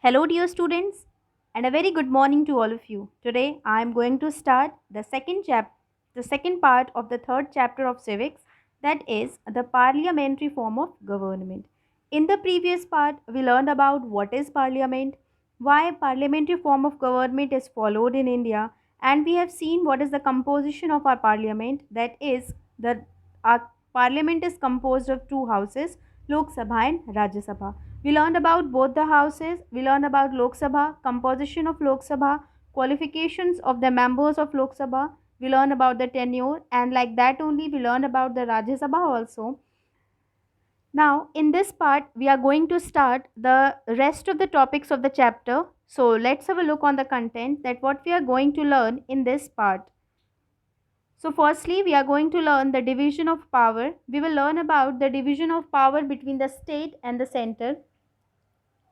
Hello, dear students, and a very good morning to all of you. Today, I am going to start the second part of the third chapter of civics, that is the parliamentary form of government. In the previous part, we learned about what is parliament, why parliamentary form of government is followed in India, and we have seen what is the composition of our parliament. That is, the our parliament is composed of two houses, Lok Sabha and Rajya Sabha. We learned about both the houses. We learned about Lok Sabha, composition of Lok Sabha, qualifications of the members of Lok Sabha. We learned about the tenure, and like that only we learned about the Rajya Sabha also. Now, in this part, we are going to start the rest of the topics of the chapter. So, let's have a look on the content that what we are going to learn in this part. So, firstly, we are going to learn the division of power. We will learn about the division of power between the state and the center.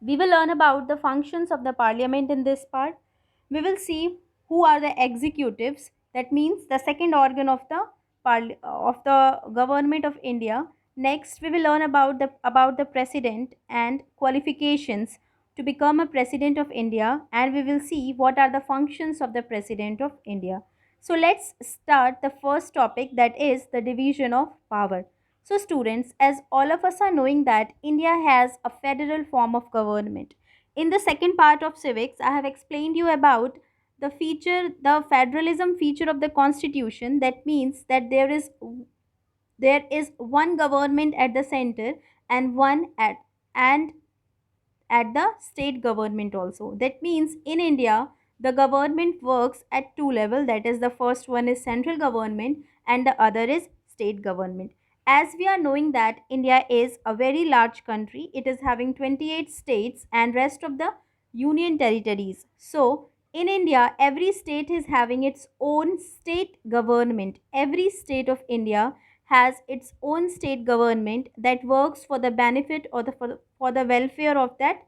We will learn about the functions of the parliament in this part. We will see who are the executives, that means the second organ of the of the government of India. Next, we will learn about the president and qualifications to become a president of India, and we will see what are the functions of the president of India. So let's start the first topic, that is the division of power. So, students, as all of us are knowing that India has a federal form of government. In the second part of civics, I have explained you about the federalism feature of the constitution. That means that there is one government at the center and one at the state government also. That means in India, the government works at two levels. That is, the first one is central government and the other is state government. As we are knowing that India is a very large country, it is having 28 states and rest of the union territories. So in India, every state is having its own state government. Every state of India has its own state government that works for the benefit or for the welfare of that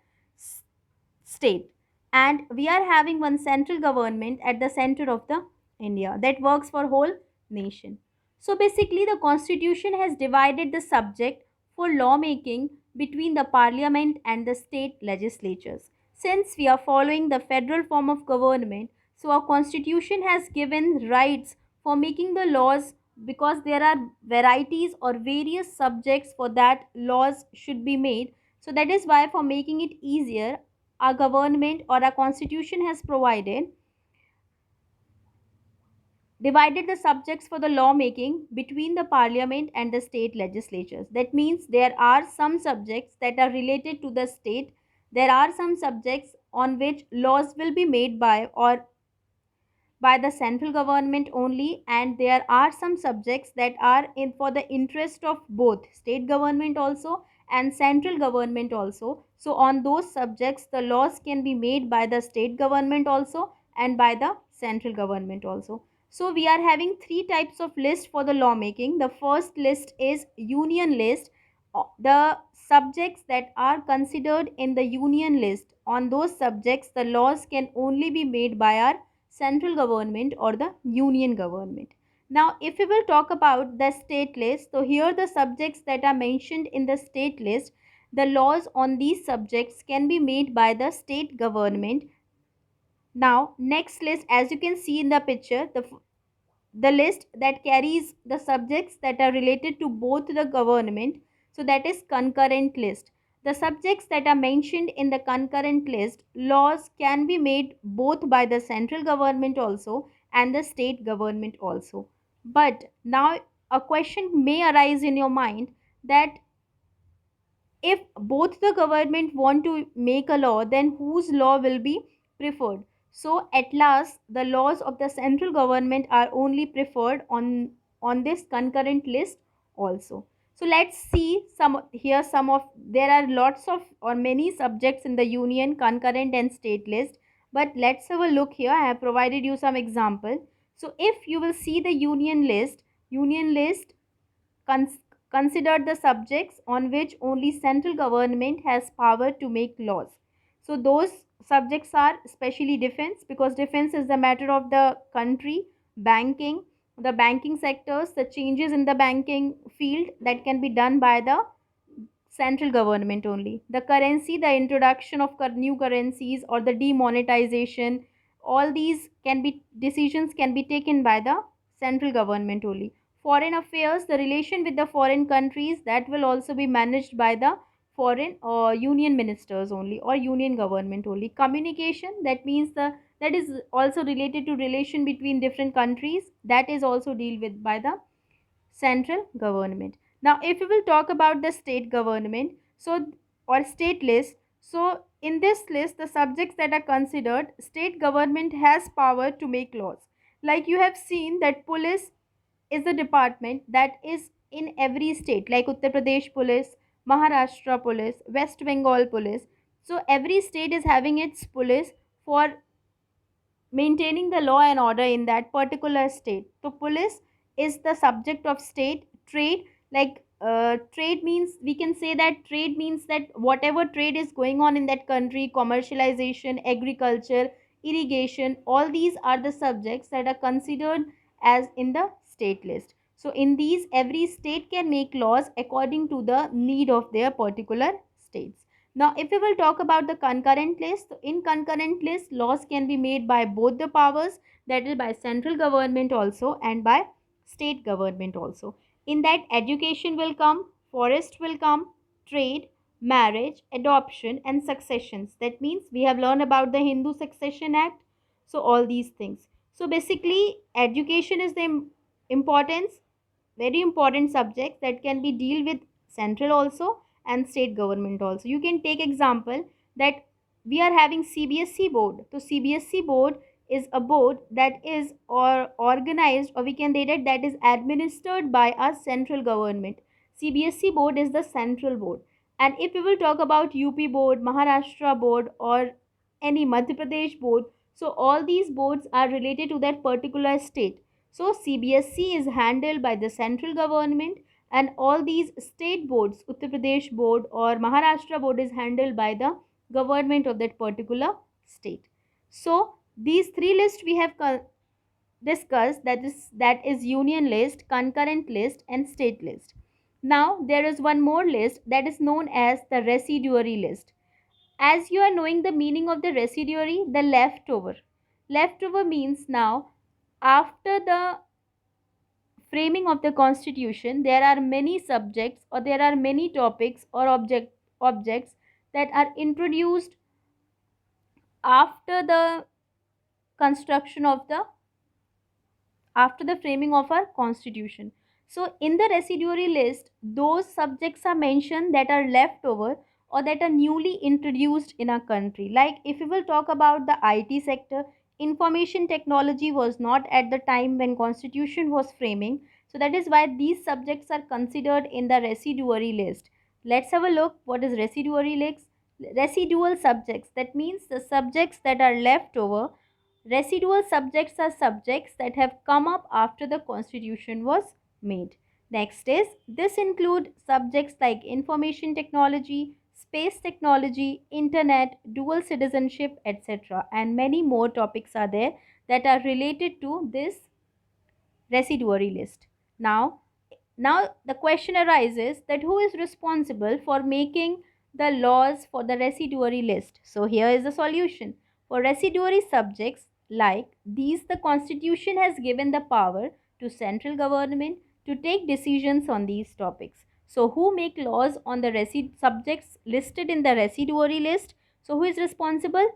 state. And we are having one central government at the center of the India that works for whole nation. So basically the constitution has divided the subject for lawmaking between the parliament and the state legislatures. Since we are following the federal form of government, so our constitution has given rights for making the laws, because there are varieties or various subjects for that laws should be made. So that is why, for making it easier, our government or our constitution has divided the subjects for the lawmaking between the parliament and the state legislatures. That means there are some subjects that are related to the state, there are some subjects on which laws will be made by the central government only, and there are some subjects that are in for the interest of both state government also and central government also. So on those subjects the laws can be made by the state government also and by the central government also. So we are having three types of list for the lawmaking. The first list is union list. The subjects that are considered in the union list, on those subjects the laws can only be made by our central government or the union government. Now, if we will talk about the state list, so here the subjects that are mentioned in the state list, the laws on these subjects can be made by the state government. Now, next list, as you can see in the picture, the list that carries the subjects that are related to both the government, so that is concurrent list. The subjects that are mentioned in the concurrent list, laws can be made both by the central government also and the state government also. But now a question may arise in your mind that if both the government want to make a law, then whose law will be preferred? So at last the laws of the central government are only preferred on this concurrent list also. So let's see some of there are lots of or many subjects in the union, concurrent and state list, but let's have a look here. I have provided you some example. So if you will see the union list cons- considered the subjects on which only central government has power to make laws. So those subjects are especially defense, because defense is the matter of the country, banking, the banking sectors, the changes in the banking field that can be done by the Central government only. The currency, the introduction of new currencies or the demonetization, all these can be decisions can be taken by the central government only. Foreign affairs, the relation with the foreign countries, that will also be managed by the foreign or union ministers only or union government only. Communication, that means that is also related to relation between different countries, that is also deal with by the central government. Now if we will talk about the state government, so or state list, so in this list the subjects that are considered, state government has power to make laws. Like you have seen that police is the department that is in every state, like Uttar Pradesh police, Maharashtra police, West Bengal police. So every state is having its police for maintaining the law and order in that particular state. So police is the subject of state. Trade, like trade means, we can say that trade means that whatever trade is going on in that country, commercialization, agriculture, irrigation, all these are the subjects that are considered as in the state list. So in these, every state can make laws according to the need of their particular states. Now, if we will talk about the concurrent list, so in concurrent list, laws can be made by both the powers, that is by central government also and by state government also. In that, education will come, forest will come, trade, marriage, adoption, and successions. That means we have learned about the Hindu Succession Act. So all these things. So basically, education is the importance, very important subject that can be deal with central also and state government also. You can take example that we are having CBSE board. So CBSE board is a board that is or organized, or we can say that is administered by a central government. CBSE board is the central board. And if we will talk about UP board, Maharashtra board, or any Madhya Pradesh board, so all these boards are related to that particular state. So CBSE is handled by the central government, and all these state boards, Uttar Pradesh board or Maharashtra board, is handled by the government of that particular state. So these three lists we have discussed, that is union list, concurrent list, and state list. Now there is one more list that is known as the residuary list. As you are knowing the meaning of the residuary, the leftover. Leftover means now after the framing of the constitution, there are many subjects or there are many topics or objects that are introduced after the construction of the after the framing of our constitution. So in the residuary list, those subjects are mentioned that are left over or that are newly introduced in our country. Like if we will talk about the IT sector, information technology was not at the time when constitution was framing. So that is why these subjects are considered in the residuary list. Let's have a look what is residuary list. Residual subjects, that means the subjects that are left over. Residual subjects are subjects that have come up after the constitution was made. Next is, this include subjects like information technology, space technology, internet, dual citizenship, etc. And many more topics are there that are related to this residuary list. Now the question arises that who is responsible for making the laws for the residuary list. So here is the solution. For residuary subjects like these, the constitution has given the power to central government to take decisions on these topics. So who make laws on the subjects listed in the residuary list? So who is responsible?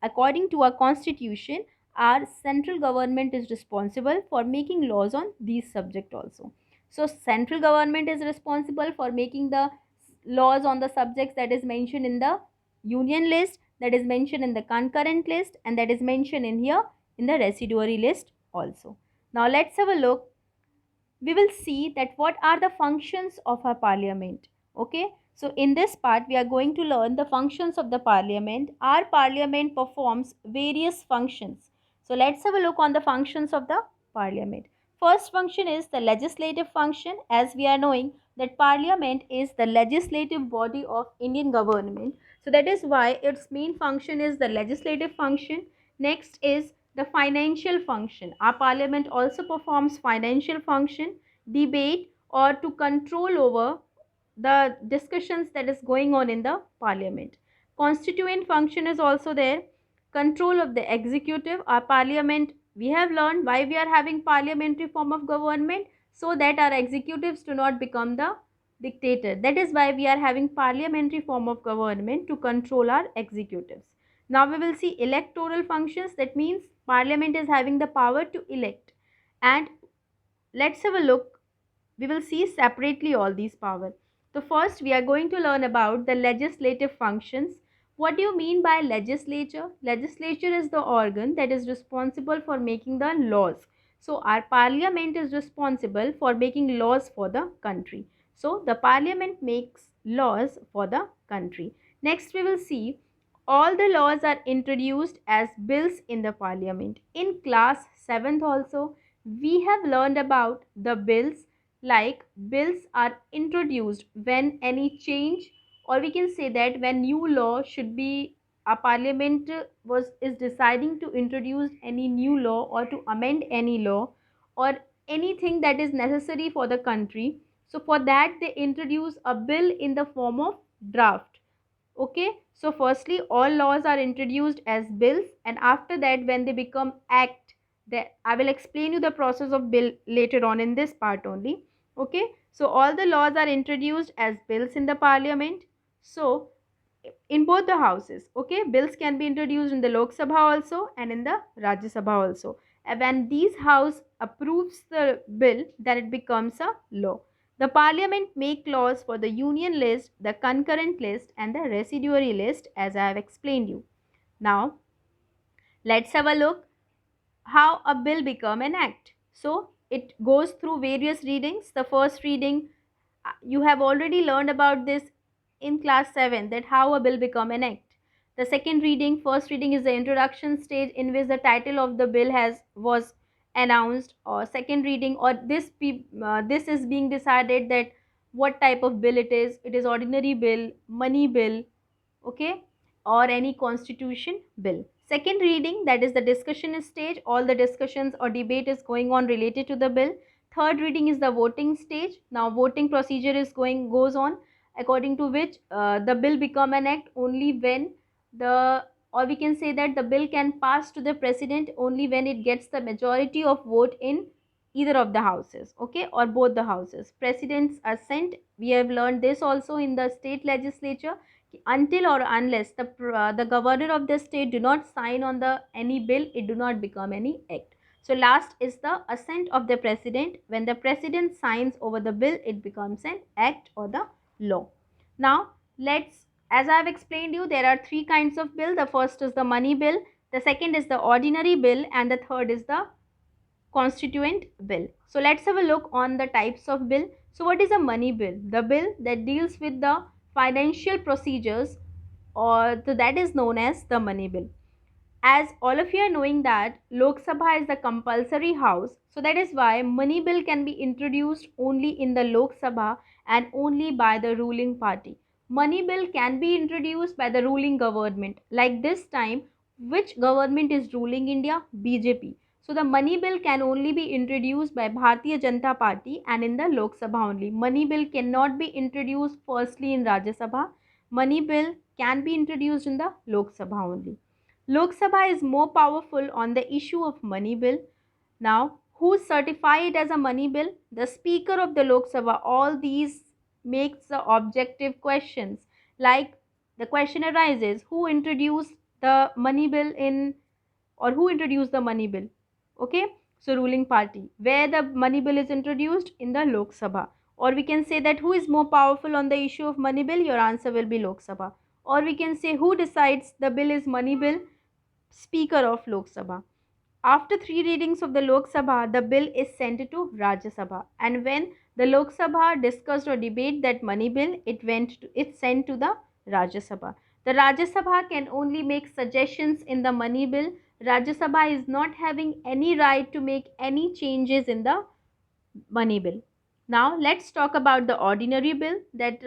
According to our constitution, our central government is responsible for making laws on these subject also. So central government is responsible for making the laws on the subjects that is mentioned in the union list, that is mentioned in the concurrent list, and that is mentioned in here in the residuary list also. Now let's have a look. We will see that what are the functions of our parliament. Okay, so in this part we are going to learn the functions of the parliament. Our parliament performs various functions. So let's have a look on the functions of the parliament. First function is the legislative function. As we are knowing that parliament is the legislative body of Indian government, so that is why its main function is the legislative function. Next is the financial function. Our parliament also performs financial function, debate or to control over the discussions that is going on in the parliament. Constituent function is also there. Control of the executive. Our parliament, we have learned why we are having parliamentary form of government, so that our executives do not become the dictator. That is why we are having parliamentary form of government, to control our executives. Now we will see electoral functions. That means parliament is having the power to elect. And let's have a look. We will see separately all these powers. So first we are going to learn about the legislative functions. What do you mean by legislature? Legislature is the organ that is responsible for making the laws. So our parliament is responsible for making laws for the country. So the parliament makes laws for the country. Next we will see all the laws are introduced as bills in the parliament. In class 7th also we have learned about the bills. Like, bills are introduced when any change, or we can say that when new law should be, a parliament was is deciding to introduce any new law or to amend any law, or anything that is necessary for the country. So for that they introduce a bill in the form of draft. Okay, so firstly all laws are introduced as bills, and after that when they become act, that I will explain you the process of bill later on in this part only. Okay, so all the laws are introduced as bills in the parliament. So in both the houses, okay, bills can be introduced in the Lok Sabha also and in the Rajya Sabha also. And when these house approves the bill, then it becomes a law. The parliament make laws for the union list, the concurrent list, and the residuary list, as I have explained you. Now let's have a look how a bill become an act. So it goes through various readings. The first reading, you have already learned about this in class 7, that how a bill become an act. The second reading, first reading is the introduction stage, in which the title of the bill has was announced. Or second reading, or this is being decided that what type of bill it is. It is ordinary bill, money bill, okay, or any constitution bill. Second reading, that is the discussion stage. All the discussions or debate is going on related to the bill. Third reading is the voting stage. Now voting procedure is goes on, according to which the bill become an act only when the, or we can say that the bill can pass to the president only when it gets the majority of vote in either of the houses, okay, or both the houses. President's assent, we have learned this also in the state legislature. Until or unless the governor of the state do not sign on the any bill, it do not become any act. So last is the assent of the president. When the president signs over the bill, it becomes an act or the law. Now let's, as I have explained you, there are three kinds of bill. The first is the money bill, the second is the ordinary bill, and the third is the constituent bill. So let's have a look on the types of bill. So what is a money bill? The bill that deals with the financial procedures, or that is known as the money bill. As all of you are knowing that Lok Sabha is the compulsory house, so that is why money bill can be introduced only in the Lok Sabha and only by the ruling party. Money bill can be introduced by the ruling government. Like this time, which government is ruling India? BJP. So the money bill can only be introduced by Bharatiya Janata Party and in the Lok Sabha only. Money bill cannot be introduced firstly in Rajya Sabha. Money bill can be introduced in the Lok Sabha only. Lok Sabha is more powerful on the issue of money bill. Now, who certify it as a money bill? The Speaker of the Lok Sabha. All these makes the objective questions. Like, the question arises, who introduced the money bill in, or who introduced the money bill? Okay, so ruling party. Where the money bill is introduced? In the Lok Sabha. Or we can say that who is more powerful on the issue of money bill? Your answer will be Lok Sabha. Or we can say who decides the bill is money bill? Speaker of Lok Sabha. After three readings of the Lok Sabha, the bill is sent to Rajya Sabha. And when the Lok Sabha discussed or debate that money bill, it sent to the Rajya Sabha. The Rajya Sabha can only make suggestions in the money bill. Rajya Sabha is not having any right to make any changes in the money bill. Now let's talk about the ordinary bill, that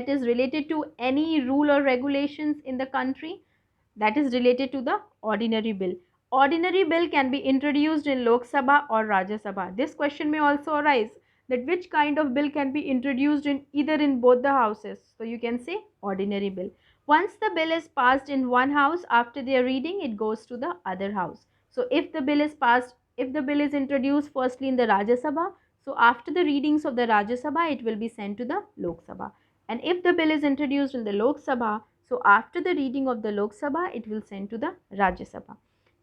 is related to any rule or regulations in the country, that is related to the ordinary bill. Ordinary bill can be introduced in Lok Sabha or Rajya Sabha. This question may also arise, that which kind of bill can be introduced in either in both the houses. So you can say ordinary bill. Once the bill is passed in one house, after their reading, it goes to the other house. So if the bill is passed, if the bill is introduced firstly in the Rajya Sabha, so after the readings of the Rajya Sabha, it will be sent to the Lok Sabha. And if the bill is introduced in the Lok Sabha, so after the reading of the Lok Sabha, it will send to the Rajya Sabha.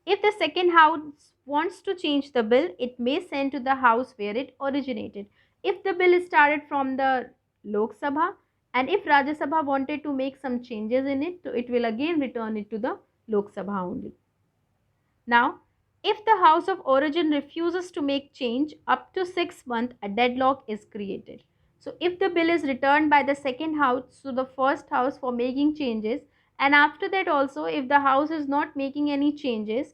If the second house wants to change the bill, it may send to the house where it originated. If the bill is started from the Lok Sabha, and if Rajya Sabha wanted to make some changes in it, so it will again return it to the Lok Sabha only. Now, if the house of origin refuses to make change, up to 6 months a deadlock is created. So if the bill is returned by the second house to the first house for making changes, and after that also if the house is not making any changes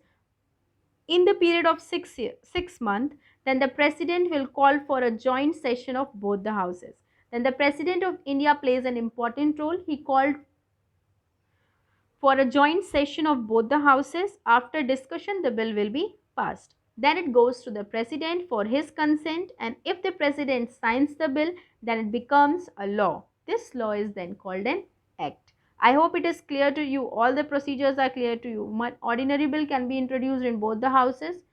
in the period of 6 months, then the president will call for a joint session of both the houses. Then the president of India plays an important role. He called for a joint session of both the houses. After discussion, the bill will be passed. Then it goes to the president for his consent, and if the president signs the bill, then it becomes a law. This law is then called an act. I hope it is clear to you. All the procedures are clear to you. Ordinary bill can be introduced in both the houses.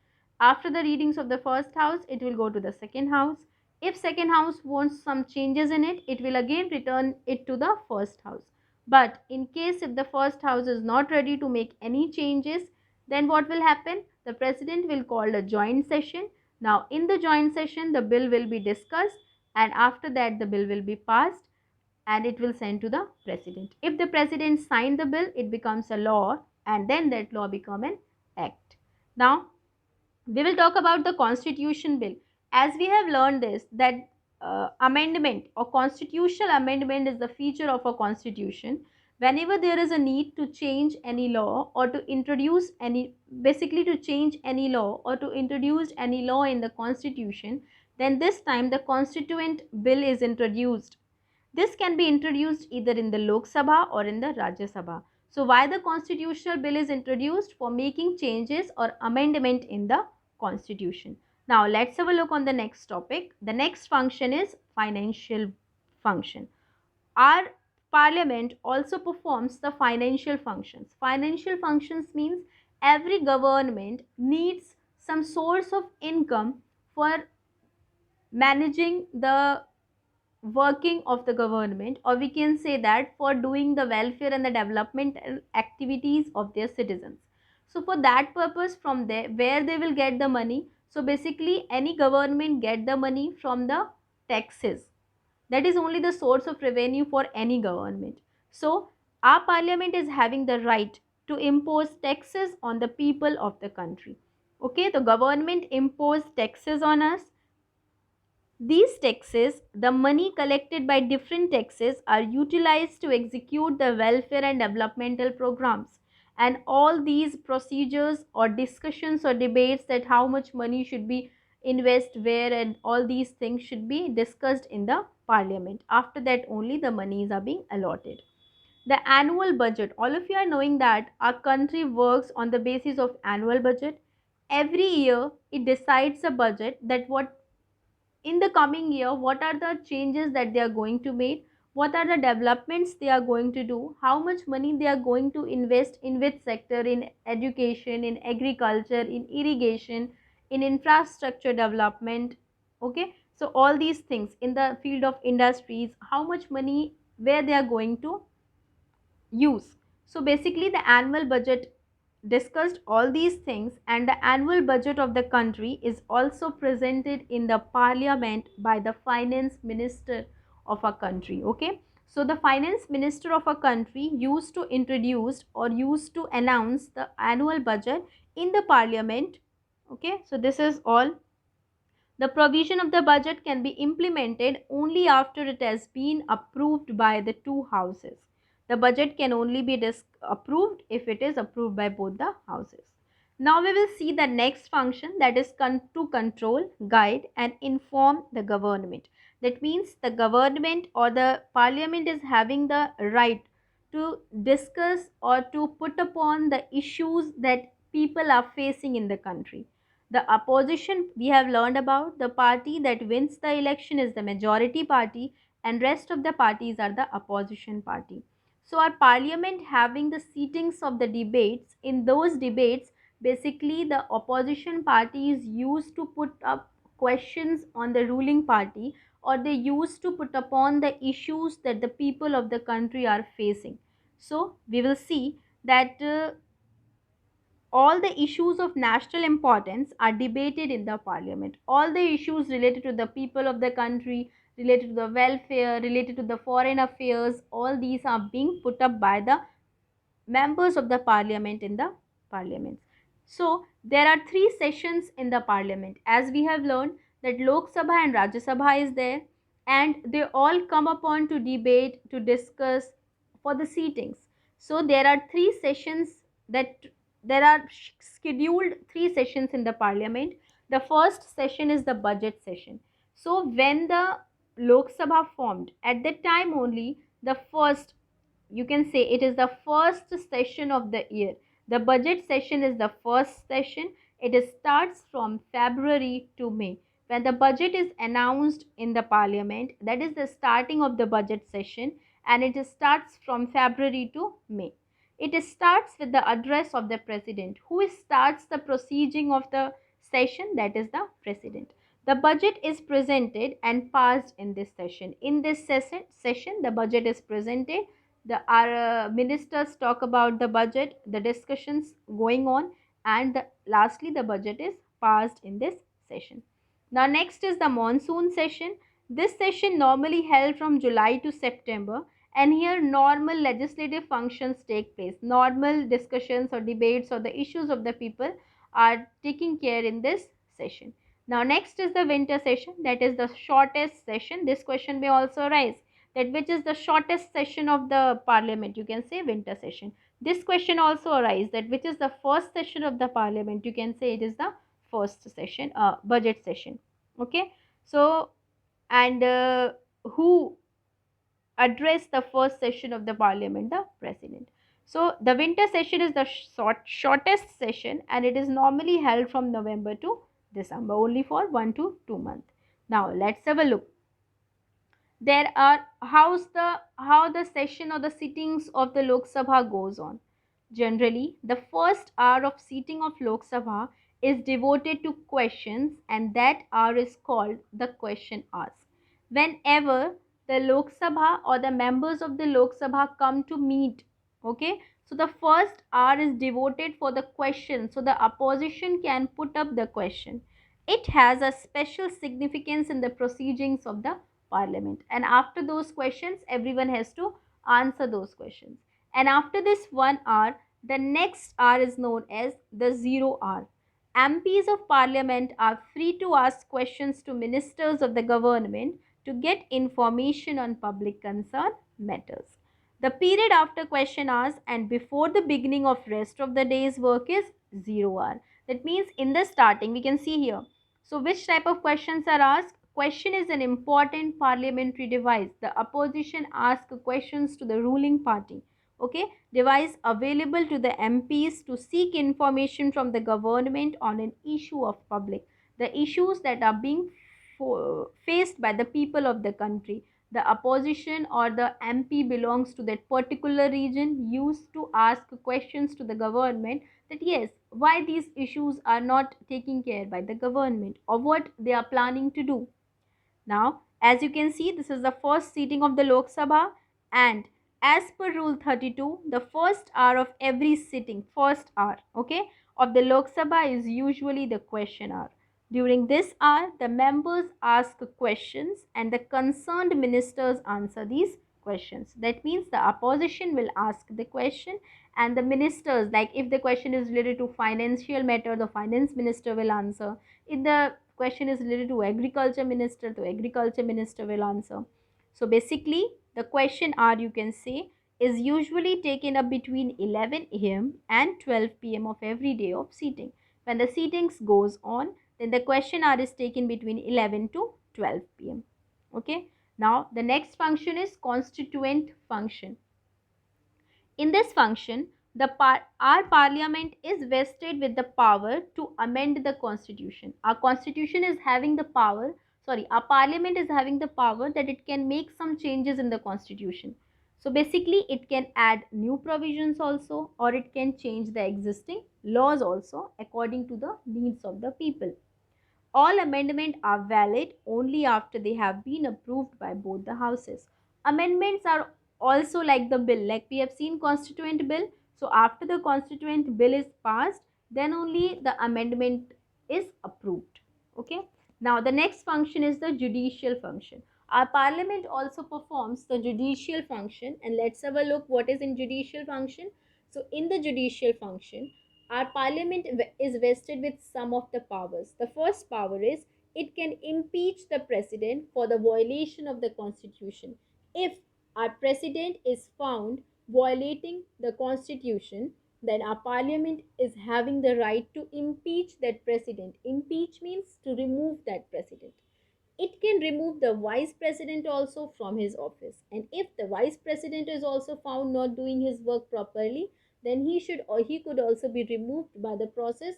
After the readings of the first house, it will go to the second house. If second house wants some changes in it, it will again return it to the first house. But in case if the first house is not ready to make any changes, then what will happen? The president will call a joint session. Now in the joint session, the bill will be discussed, and after that the bill will be passed and it will send to the president. If the president signed the bill, it becomes a law, and then that law become an act. Now we will talk about the constitution bill. As we have learned this, that amendment or constitutional amendment is the feature of a constitution. Whenever there is a need to change any law or to introduce any, basically to change any law or to introduce any law in the constitution, then this time the constituent bill is introduced. This can be introduced either in the Lok Sabha or in the Rajya Sabha. So why the constitutional bill is introduced? For making changes or amendment in the constitution. Now let's have a look on the next topic. The next function is financial function. Our parliament also performs the financial functions. Financial functions means every government needs some source of income for managing the working of the government, or we can say that for doing the welfare and the development activities of their citizens. So for that purpose, from there where they will get the money, so basically any government get the money from the taxes. That is only the source of revenue for any government. So our parliament is having the right to impose taxes on the people of the country. Okay, the government impose taxes on us. These taxes, the money collected by different taxes, are utilized to execute the welfare and developmental programs. And all these procedures or discussions or debates that how much money should be invest where, and all these things should be discussed in the parliament. After that only the monies are being allotted. The annual budget. All of you are knowing that our country works on the basis of annual budget. Every year it decides a budget that what in the coming year, what are the changes that they are going to make, what are the developments they are going to do, how much money they are going to invest in which sector, in education, in agriculture, in irrigation, in infrastructure development. Okay, so all these things in the field of industries, how much money where they are going to use. So basically the annual budget discussed all these things, and the annual budget of the country is also presented in the parliament by the finance minister of a country. Okay, so the finance minister of a country used to introduce or used to announce the annual budget in the parliament. Okay, so this is all. The provision of the budget can be implemented only after it has been approved by the two houses. The budget can only be approved if it is approved by both the houses. Now we will see the next function, that is to control, guide and inform the government. That means the government or the parliament is having the right to discuss or to put upon the issues that people are facing in the country. The opposition, we have learned about, the party that wins the election is the majority party, and rest of the parties are the opposition party. So our parliament having the seatings of the debates, in those debates basically the opposition party is used to put up questions on the ruling party, or they used to put upon the issues that the people of the country are facing. So we will see that all the issues of national importance are debated in the parliament. All the issues related to the people of the country, related to the welfare, related to the foreign affairs, all these are being put up by the members of the parliament in the parliament. So there are three sessions in the parliament. As we have learned that Lok Sabha and Rajya Sabha is there, and they all come upon to debate, to discuss for the seatings. So there are three sessions that there are scheduled three sessions in the parliament. The first session is the budget session. So when the Lok Sabha formed, at that time only the first, you can say it is the first session of the year. The budget session is the first session. It starts from February to May. When the budget is announced in the parliament, that is the starting of the budget session, and it starts from February to May. It starts with the address of the president. Who starts the proceeding of the session? That is the president. The budget is presented and passed in this session. In this session, the budget is presented, the our ministers talk about the budget, the discussions going on, and lastly the budget is passed in this session. Now next is the monsoon session. This session normally held from July to September, and here normal legislative functions take place. Normal discussions or debates or the issues of the people are taking care in this session. Now next is the winter session, that is the shortest session. This question may also arise, that which is the shortest session of the parliament. You can say winter session. This question also arises, that which is the first session of the parliament. You can say it is the first session, budget session. Okay. So and who address the first session of the parliament? The president. So the winter session is the shortest session, and it is normally held from November to December, only for 1 to 2 months. Now let's have a look. There are how the session or the sittings of the Lok Sabha goes on. Generally, the first hour of sitting of Lok Sabha is devoted to questions, and that hour is called the question hours. Whenever the Lok Sabha or the members of the Lok Sabha come to meet, okay, so the first hour is devoted for the question, so the opposition can put up the question. It has a special significance in the proceedings of the parliament, and after those questions everyone has to answer those questions. And after this 1 hour, the next hour is known as the 0 hour. MPs of parliament are free to ask questions to ministers of the government to get information on public concern matters. The period after question hours and before the beginning of rest of the day's work is 0 hour. That means in the starting, we can see here. So which type of questions are asked? Question is an important parliamentary device. The opposition asks questions to the ruling party. Okay, device available to the MPs to seek information from the government on an issue of public. The issues that are being faced by the people of the country. The opposition or the MP belongs to that particular region used to ask questions to the government, that yes, why these issues are not taken care by the government, or what they are planning to do. Now, as you can see, this is the first sitting of the Lok Sabha, and as per Rule 32, the first hour of every sitting, first hour, okay, of the Lok Sabha is usually the question hour. During this hour, the members ask questions and the concerned ministers answer these questions. That means the opposition will ask the question, and the ministers, like if the question is related to financial matter, the finance minister will answer. If the question is related to agriculture minister, the agriculture minister will answer. So basically the question hour, you can say, is usually taken up between 11 a.m. and 12 p.m. of every day of seating. When the seatings goes on, then the question hour is taken between 11 to 12 p.m. Okay. Now the next function is constituent function. In this function, Our parliament is vested with the power to amend the constitution. Our constitution is having the power, sorry, our parliament is having the power that it can make some changes in the constitution. So basically, it can add new provisions also, or it can change the existing laws also according to the needs of the people. All amendments are valid only after they have been approved by both the houses. Amendments are also like the bill, like we have seen constituent bill. So after the constituent bill is passed, then only the amendment is approved. Okay. Now the next function is the judicial function. Our parliament also performs the judicial function, and let's have a look what is in judicial function. So in the judicial function, our parliament is vested with some of the powers. The first power is it can impeach the president for the violation of the constitution. If our president is found violating the constitution, then our parliament is having the right to impeach that president. Impeach means to remove that president. It can remove the vice president also from his office. And if the vice president is also found not doing his work properly, then he should or he could also be removed by the process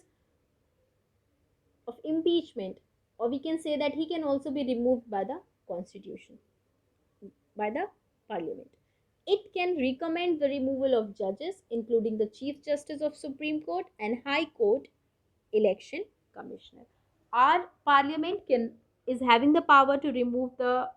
of impeachment. Or we can say that he can also be removed by the constitution, by the parliament. It can recommend the removal of judges, including the Chief Justice of Supreme Court and High Court election commissioner. Our parliament can is having the power to remove the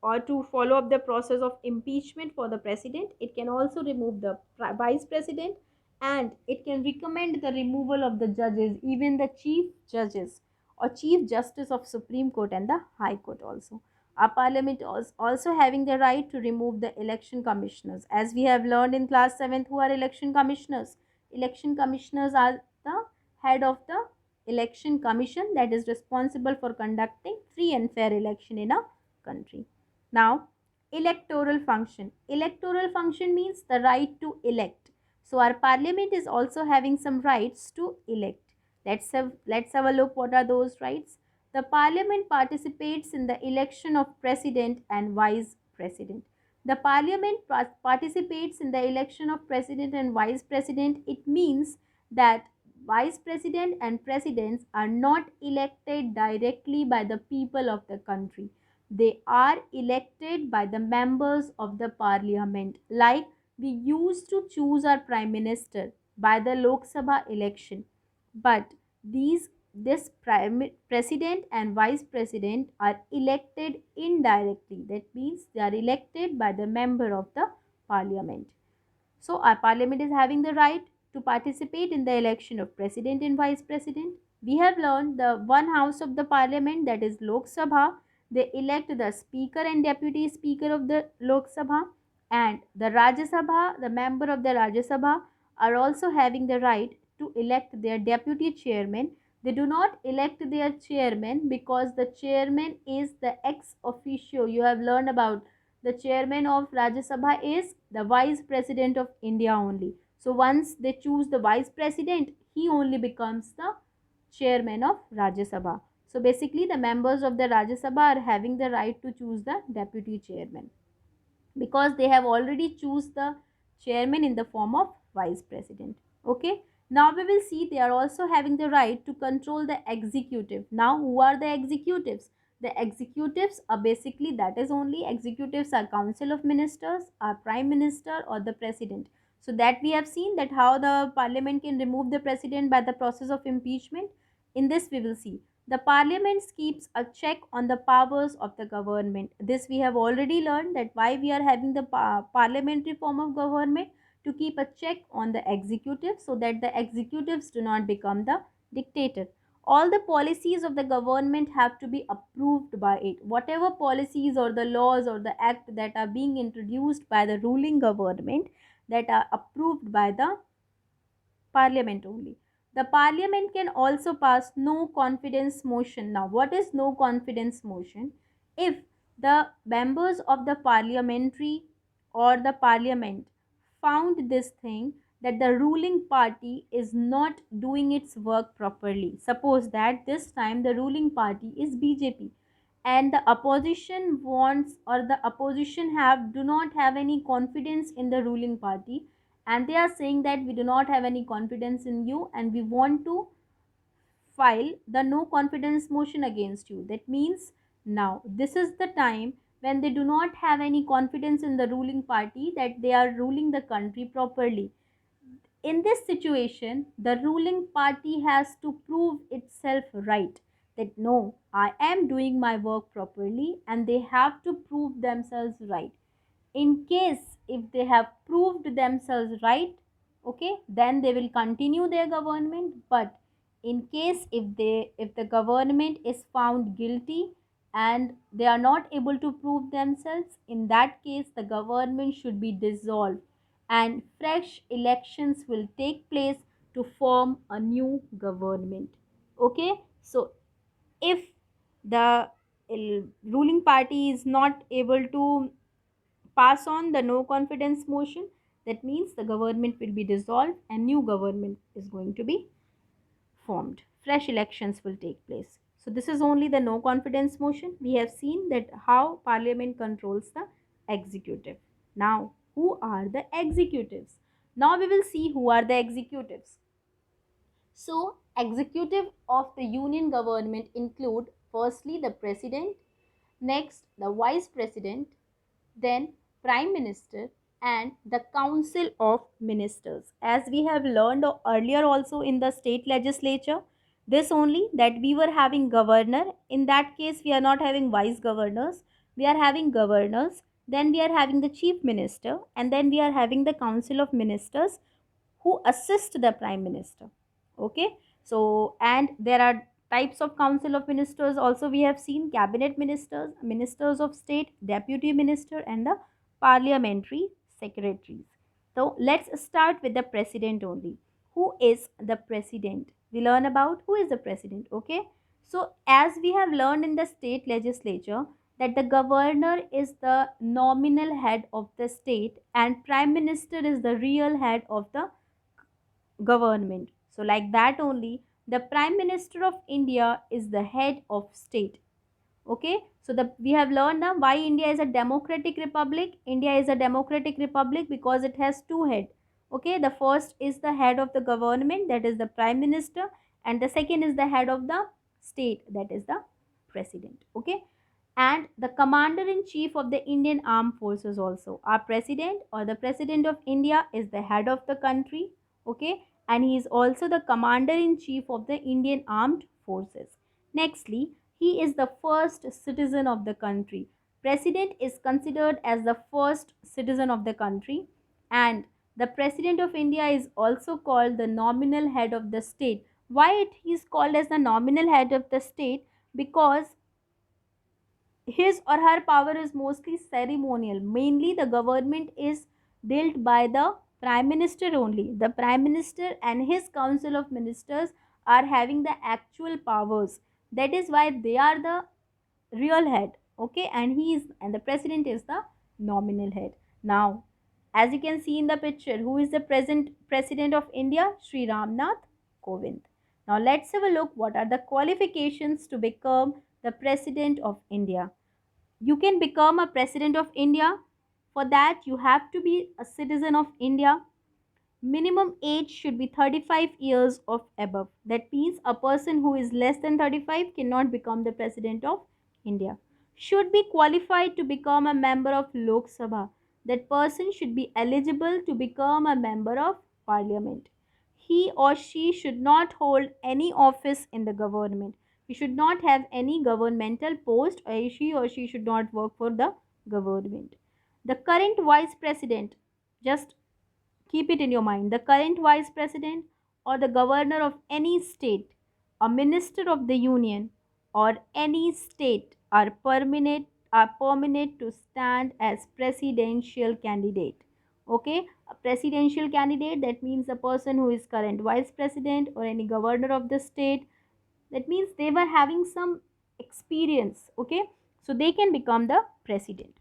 or to follow up the process of impeachment for the president. It can also remove the vice president, and it can recommend the removal of the judges, even the chief judges or chief justice of Supreme Court and the High Court also. Our parliament is also having the right to remove the election commissioners. As we have learned in class 7th, who are election commissioners? Election commissioners are the head of the election commission that is responsible for conducting free and fair election in a country. Now, electoral function. Electoral function means the right to elect. So our parliament is also having some rights to elect. Let's have a look what are those rights. The parliament participates in the election of president and vice president. The parliament participates in the election of president and vice president. It means that vice president and presidents are not elected directly by the people of the country. They are elected by the members of the parliament. Like we used to choose our prime minister by the Lok Sabha election, but this president and vice president are elected indirectly. That means they are elected by the member of the parliament. So our parliament is having the right to participate in the election of president and vice president. We have learned the one house of the parliament, that is Lok Sabha. They elect the speaker and deputy speaker of the Lok Sabha, and the Rajya Sabha, the member of the Rajya Sabha are also having the right to elect their deputy chairman. They do not elect their chairman because the chairman is the ex officio. You have learned about the chairman of Rajya Sabha is the vice president of India only. So once they choose the vice president, he only becomes the chairman of Rajya Sabha. So basically, the members of the Rajya Sabha are having the right to choose the deputy chairman because they have already choose the chairman in the form of vice president. Okay. Now we will see they are also having the right to control the executive. Now who are the executives? The executives are basically, that is only executives are council of ministers, our prime minister or the president. So that we have seen that how the parliament can remove the president by the process of impeachment. In this we will see the parliament keeps a check on the powers of the government. This we have already learned that why we are having the parliamentary form of government, to keep a check on the executive so that the executives do not become the dictator. All the policies of the government have to be approved by it. Whatever policies or the laws or the act that are being introduced by the ruling government, that are approved by the parliament only. The parliament can also pass no confidence motion. Now, what is no confidence motion? If the members of the parliamentary or the parliament found this thing that the ruling party is not doing its work properly. Suppose that this time the ruling party is BJP and the opposition wants or the opposition have do not have any confidence in the ruling party, and they are saying that we do not have any confidence in you and we want to file the no confidence motion against you. That means now this is the time when they do not have any confidence in the ruling party that they are ruling the country properly. In this situation, the ruling party has to prove itself right, that no, I am doing my work properly, and they have to prove themselves right. In case if they have proved themselves right, okay, then they will continue their government. But in case if the government is found guilty and they are not able to prove themselves, in that case the government should be dissolved and fresh elections will take place to form a new government. Okay, so if the ruling party is not able to pass on the no confidence motion, that means the government will be dissolved and new government is going to be formed. Fresh elections will take place. So this is only the no confidence motion. We have seen that how parliament controls the executive. Now, who are the executives? Now we will see who are the executives. So, executive of the union government include firstly the president, next the vice president, then prime minister and the council of ministers. As we have learned earlier also in the state legislature, this only that we were having governor. In that case we are not having vice governors, we are having governors, then we are having the chief minister, and then we are having the council of ministers who assist the prime minister. Okay, so and there are types of council of ministers also. We have seen cabinet ministers, ministers of state, deputy minister and the parliamentary secretaries. So let's start with the president only. Who is the president? We learn about who is the president. Okay, so as we have learned in the state legislature that the governor is the nominal head of the state and prime minister is the real head of the government. So, like that only, the Prime Minister of India is the head of state. Okay, so we have learned now why India is a democratic republic. India is a democratic republic because it has two heads. Okay, the first is the head of the government, that is the Prime Minister, and the second is the head of the state, that is the president. Okay, and the commander in chief of the Indian armed forces also. Our president or the president of India is the head of the country. Okay, and he is also the commander in chief of the Indian armed forces. Nextly, he is the first citizen of the country. President is considered as the first citizen of the country, and the president of India is also called the nominal head of the state. Why he is called as the nominal head of the state? Because his or her power is mostly ceremonial. Mainly the government is dealt by the prime minister only. The prime minister and his council of ministers are having the actual powers. That is why they are the real head. Okay, and the president is the nominal head. Now, as you can see in the picture, who is the present president of India? Sri Ramnath Kovind. Now let's have a look what are the qualifications to become the president of India. You can become a president of India. For that you have to be a citizen of India. Minimum age should be 35 years of above. That means a person who is less than 35 cannot become the president of India. Should be qualified to become a member of Lok Sabha. That person should be eligible to become a member of parliament. He or she should not hold any office in the government. He should not have any governmental post, or she should not work for the government. The current vice president, just keep it in your mind, the current vice president or the governor of any state, a minister of the union or any state are permanent to stand as presidential candidate. Okay, a presidential candidate, that means the person who is current vice president or any governor of the state, that means they were having some experience. Okay, so they can become the president.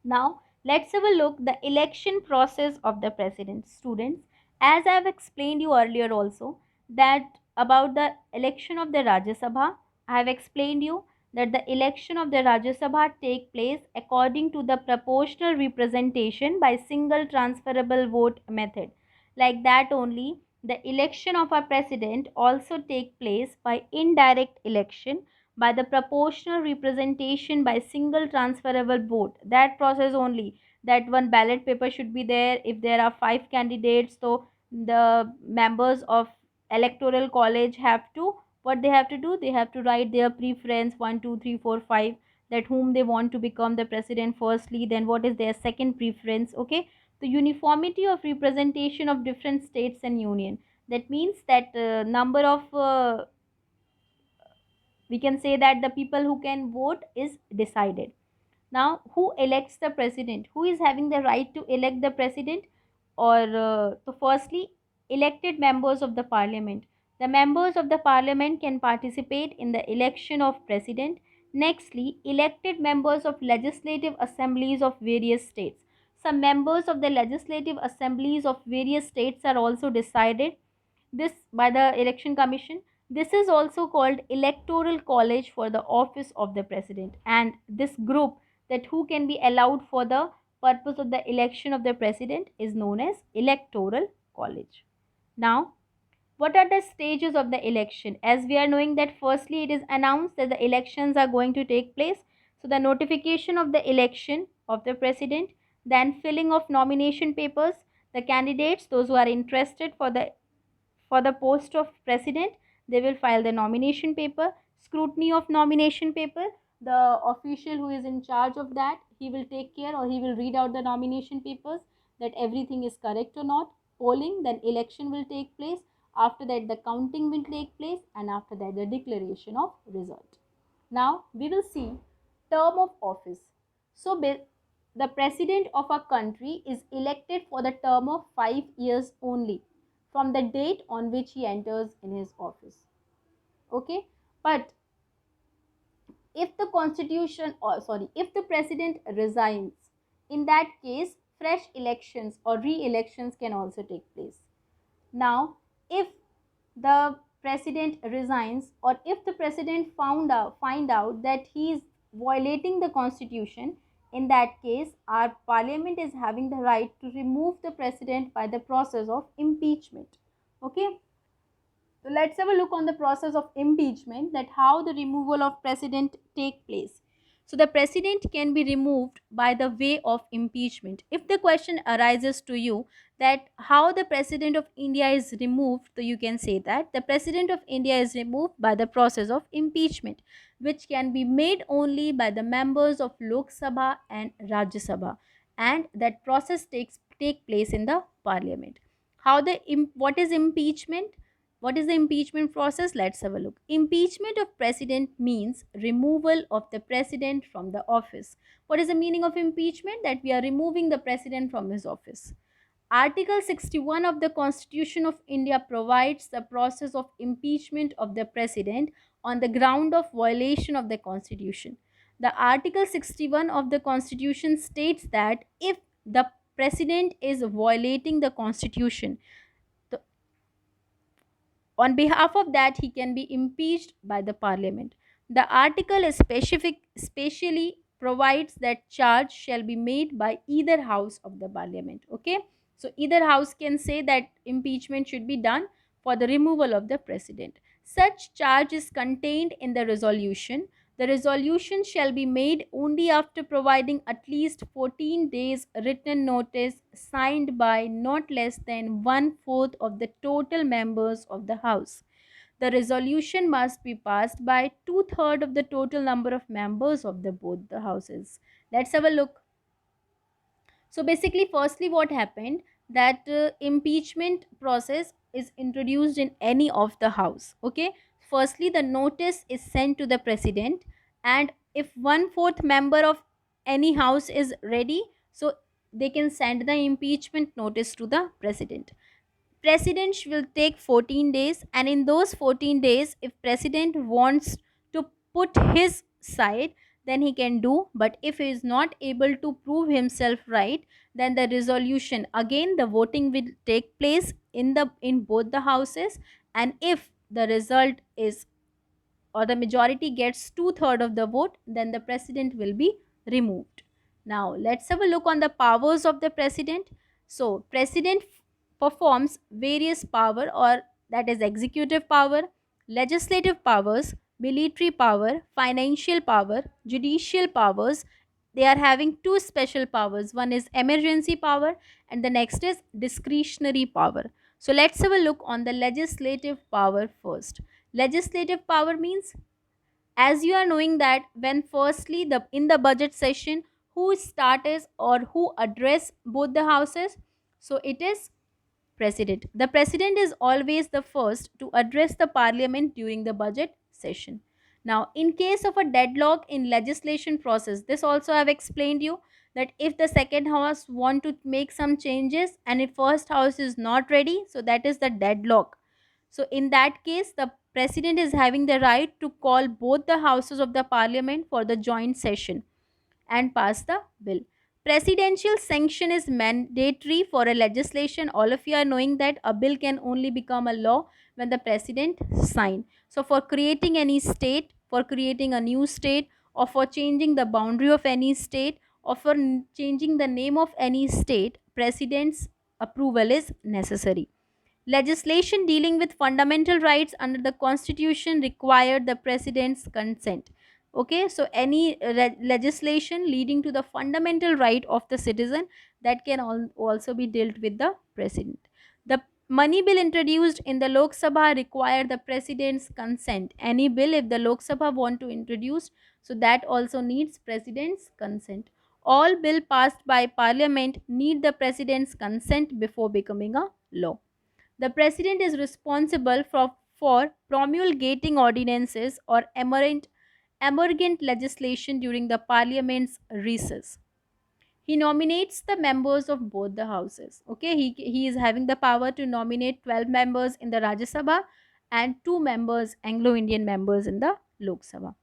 Now, let's have a look the election process of the president. Students, as I have explained you earlier also that about the election of the Rajya Sabha, I have explained you that the election of the Rajya Sabha take place according to the proportional representation by single transferable vote method. Like that only, the election of a president also take place by indirect election by the proportional representation by single transferable vote. That process only, that one ballot paper should be there. If there are five candidates, so the members of electoral college have to, what they have to do, they have to write their preference 1 2 3 4 5, that whom they want to become the president firstly, then what is their second preference. Okay, the uniformity of representation of different states and union, that means that number of we can say that the people who can vote is decided. Now, who elects the president? Who is having the right to elect the president? Or so, firstly, elected members of the parliament. The members of the parliament can participate in the election of president. Nextly, elected members of legislative assemblies of various states. Some members of the legislative assemblies of various states are also decided this by the election commission. This is also called electoral college for the office of the president, and this group, that who can be allowed for the purpose of the election of the president, is known as electoral college. Now, what are the stages of the election? As we are knowing that firstly it is announced that the elections are going to take place, so the notification of the election of the president, then filling of nomination papers, the candidates, those who are interested for the post of president, they will file the nomination paper. Scrutiny of nomination paper, the official who is in charge of that, he will take care, or he will read out the nomination papers that everything is correct or not. Polling, then election will take place. After that, the counting will take place, and after that, the declaration of result. Now we will see term of office. So the president of a country is elected for the term of 5 years only from the date on which he enters in his office. Okay, but if the constitution, or sorry, if the president resigns, in that case fresh elections or re-elections can also take place. Now, if the president resigns, or if the president find out that he is violating the constitution, in that case our parliament is having the right to remove the president by the process of impeachment. Okay, so let's have a look on the process of impeachment, that how the removal of president take place. So the president can be removed by the way of impeachment. If the question arises to you that how the president of India is removed, so you can say that the president of India is removed by the process of impeachment, which can be made only by the members of Lok Sabha and Rajya Sabha, and that process take place in the parliament. How the what is impeachment? What is the impeachment process? Let's have a look. Impeachment of president means removal of the president from the office. What is the meaning of impeachment? That we are removing the president from his office. Article 61 of the Constitution of India provides the process of impeachment of the president on the ground of violation of the Constitution. The Article 61 of the Constitution states that if the president is violating the Constitution, on behalf of that, he can be impeached by the parliament. The article is specially provides that charge shall be made by either house of the parliament. Okay, so either house can say that impeachment should be done for the removal of the president. Such charge is contained in the resolution. The resolution shall be made only after providing at least 14 days written notice signed by not less than one fourth of the total members of the House. The resolution must be passed by two-thirds of the total number of members of the both the houses. Let's have a look. So basically, firstly, what happened, that impeachment process is introduced in any of the house. Okay, firstly the notice is sent to the president, and if one fourth member of any house is ready, so they can send the impeachment notice to the president. President will take 14 days, and in those 14 days if president wants to put his side, then he can do. But if he is not able to prove himself right, then the resolution, again the voting will take place in both the houses, and if the result is or the majority gets two-thirds of the vote, then the president will be removed. Now let's have a look on the powers of the president. So president performs various power, or that is executive power, legislative powers, military power, financial power, judicial powers. They are having two special powers. One is emergency power and the next is discretionary power. So let's have a look on the legislative power first. Legislative power means, as you are knowing that when firstly the in the budget session, who starts or who address both the houses? So it is president. The president is always the first to address the parliament during the budget session. Now, in case of a deadlock in legislation process, this also I have explained you that if the second house want to make some changes and if first house is not ready, so that is the deadlock. So in that case, the president is having the right to call both the houses of the parliament for the joint session and pass the bill. Presidential sanction is mandatory for a legislation. All of you are knowing that a bill can only become a law when the president sign. So for creating any state, for creating a new state, or for changing the boundary of any state, or for changing the name of any state, president's approval is necessary. Legislation dealing with fundamental rights under the constitution required the president's consent. Okay, so any legislation leading to the fundamental right of the citizen, that can also be dealt with the president. The money bill introduced in the Lok Sabha required the president's consent. Any bill if the Lok Sabha want to introduce, so that also needs president's consent. All bill passed by parliament need the president's consent before becoming a law. The president is responsible for promulgating ordinances or emergent legislation during the parliament's recess. He nominates the members of both the houses. Okay, he is having the power to nominate 12 members in the Rajya Sabha and 2 members, Anglo Indian members, in the Lok Sabha.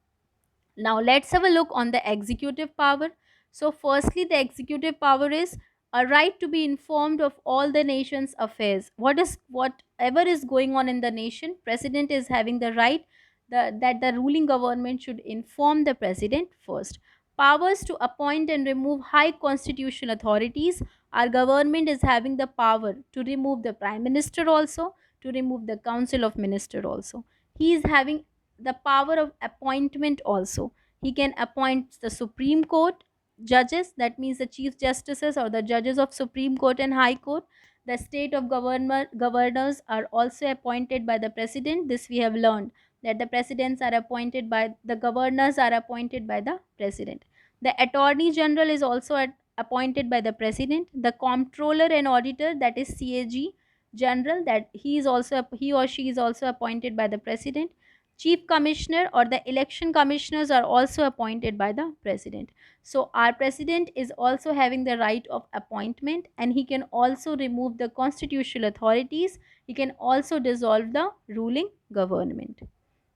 Now let's have a look on the executive power. So firstly, the executive power is a right to be informed of all the nation's affairs. Whatever is going on in the nation, president is having the right that the ruling government should inform the president first. Powers to appoint and remove high constitutional authorities. Our government is having the power to remove the prime minister also, to remove the council of minister also. He is having the power of appointment also. He can appoint the Supreme Court judges, that means the chief justices or the judges of Supreme Court and High Court. The state of governors are also appointed by the president. This we have learned, that the presidents are appointed by the governors, are appointed by the president. The attorney general is also appointed by the president. The comptroller and auditor, that is CAG general, that he or she is also appointed by the president. Chief commissioner or the election commissioners are also appointed by the president. So our president is also having the right of appointment, and he can also remove the constitutional authorities. He can also dissolve the ruling government.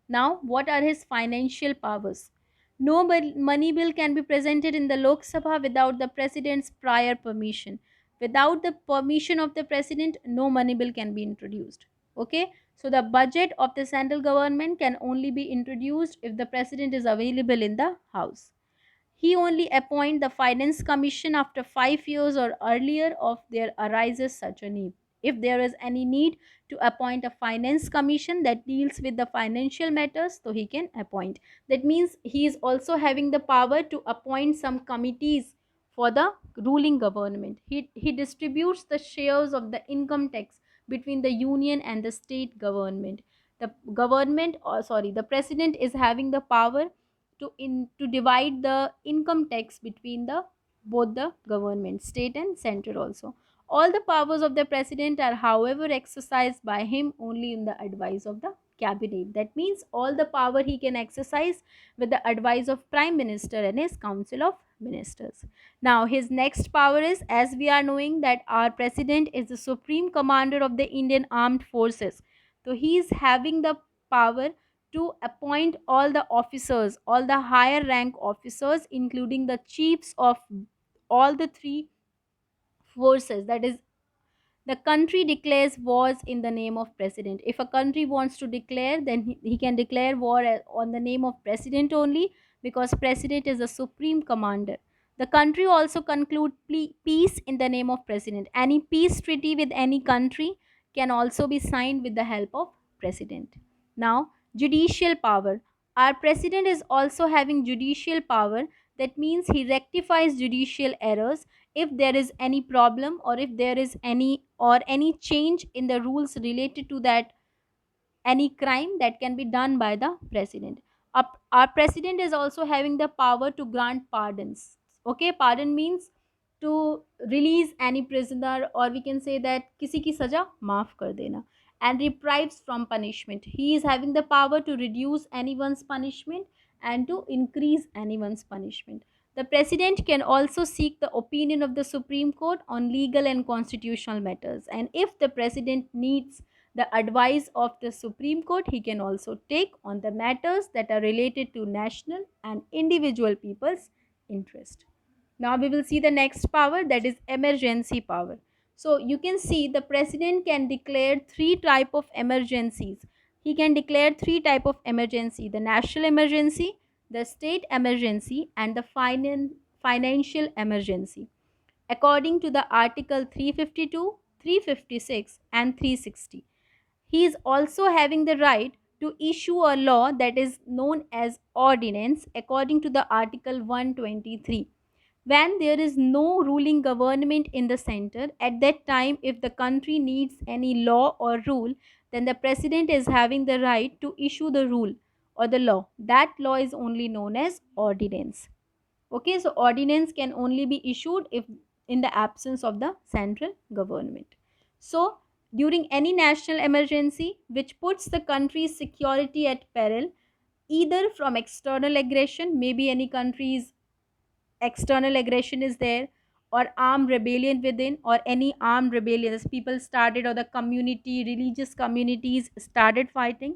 Now, what are his financial powers? No money bill can be presented in the Lok Sabha without the president's prior permission. Without the permission of the president, no money bill can be introduced. Okay, so the budget of the central government can only be introduced if the president is available in the house. He only appoint the finance commission after 5 years or earlier of there arises such a need. If there is any need to appoint a finance commission that deals with the financial matters, so he can appoint. That means he is also having the power to appoint some committees for the ruling government. He distributes the shares of the income tax between the union and the state government. The government, or sorry, the president is having the power to divide the income tax between the both the government, state and center also. All the powers of the president are however exercised by him only in the advice of the cabinet. That means all the power he can exercise with the advice of prime minister and his council of ministers. Now his next power is, as we are knowing that our president is the supreme commander of the Indian armed forces, so he is having the power to appoint all the officers, all the higher rank officers, including the chiefs of all the three forces, that is The country declares wars in the name of president. If a country wants to declare, then he can declare war on the name of president only, because president is the supreme commander. The country also conclude peace in the name of president. Any peace treaty with any country can also be signed with the help of president. Now, judicial power. Our president is also having judicial power. That means he rectifies judicial errors if there is any problem, or if there is any change in the rules related to that any crime, that can be done by the president. Our president is also having the power to grant pardons. Okay, pardon means to release any prisoner, or we can say that किसी की सजा माफ कर देना. And reprieves from punishment. He is having the power to reduce anyone's punishment and to increase anyone's punishment. The president can also seek the opinion of the Supreme Court on legal and constitutional matters. And if the president needs the advice of the Supreme Court, he can also take on the matters that are related to national and individual people's interest. Now we will see the next power, that is emergency power. So you can see the president can declare three type of emergencies. He can declare three type of emergency: the national emergency, the state emergency, and the financial emergency, according to the article 352, 356, and 360. He is also having the right to issue a law that is known as ordinance, according to the article 123. When there is no ruling government in the center, at that time, if the country needs any law or rule, then the president is having the right to issue the rule or the law. That law is only known as ordinance. Okay, so ordinance can only be issued if in the absence of the central government. So during any national emergency which puts the country's security at peril, either from external aggression, maybe any country's external aggression is there, or armed rebellion within, or any armed rebellion as people started, or the community, religious communities started fighting,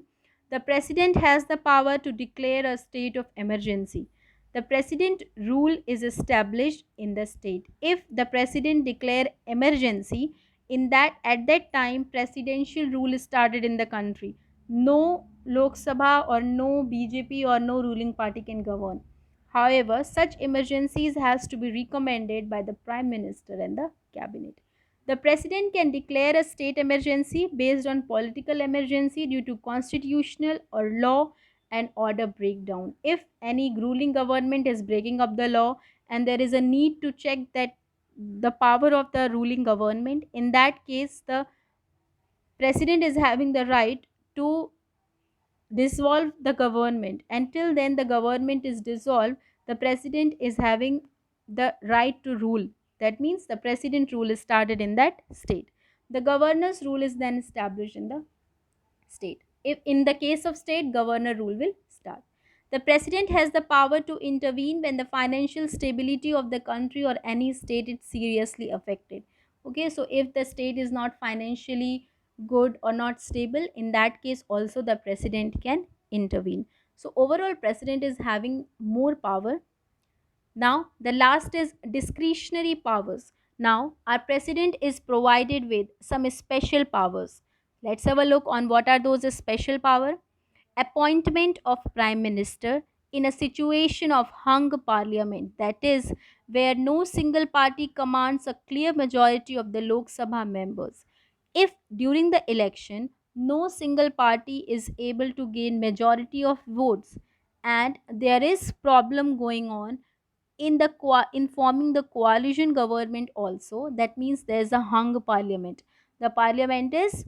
the president has the power to declare a state of emergency. The president rule is established in the state. If the president declare emergency, in that at that time presidential rule started in the country. No Lok Sabha or no BJP or no ruling party can govern. However, such emergencies has to be recommended by the Prime Minister and the Cabinet. The President can declare a state emergency based on political emergency due to constitutional or law and order breakdown. If any ruling government is breaking up the law and there is a need to check that the power of the ruling government, in that case the President is having the right to dissolve the government. Until then the government is dissolved, the president is having the right to rule. That means the president rule is started in that state. The governor's rule is then established in the state. If in the case of state, governor rule will start. The president has the power to intervene when the financial stability of the country or any state is seriously affected. Okay, so if the state is not financially good or not stable, in that case also the president can intervene. So overall president is having more power. Now, the last is discretionary powers. Now, our president is provided with some special powers. Let's have a look on what are those special power. Appointment of prime minister in a situation of hung parliament, that is where no single party commands a clear majority of the Lok Sabha members. If during the election no single party is able to gain majority of votes and there is problem going on in the in forming the coalition government also, that means there is a hung parliament. The parliament is,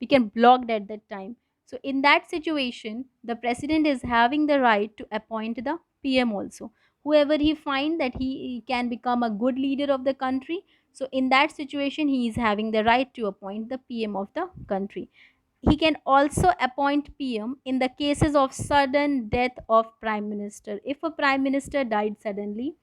we can block at that time. So in that situation the president is having the right to appoint the PM also, whoever he find that he can become a good leader of the country. So in that situation he is having the right to appoint the PM of the country. He can also appoint PM in the cases of sudden death of prime minister. If a prime minister died suddenly,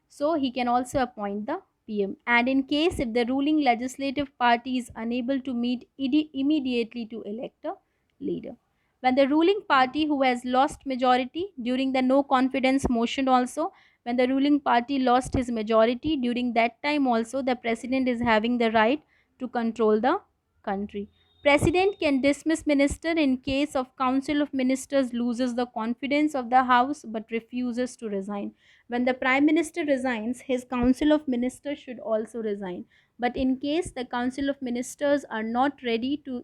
so he can also appoint the PM. And in case if the ruling legislative party is unable to meet immediately to elect a leader. When the ruling party who has lost majority during the no confidence motion also, when the ruling party lost his majority during that time also, the president is having the right to control the country. President can dismiss minister in case of council of ministers loses the confidence of the house but refuses to resign. When the prime minister resigns, his council of ministers should also resign. But in case the council of ministers are not ready to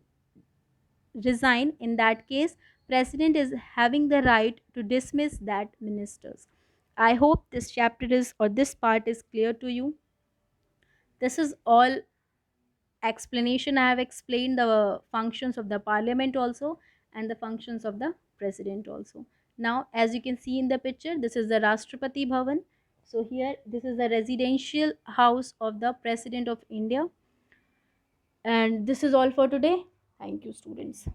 resign, in that case president is having the right to dismiss that ministers. I hope this chapter is, or this part is clear to you. This is all explanation. I have explained the functions of the parliament also, and the functions of the president also. Now as you can see in the picture, this is the Rashtrapati Bhavan. So here this is the residential house of the president of India. And this is all for today. Thank you, students.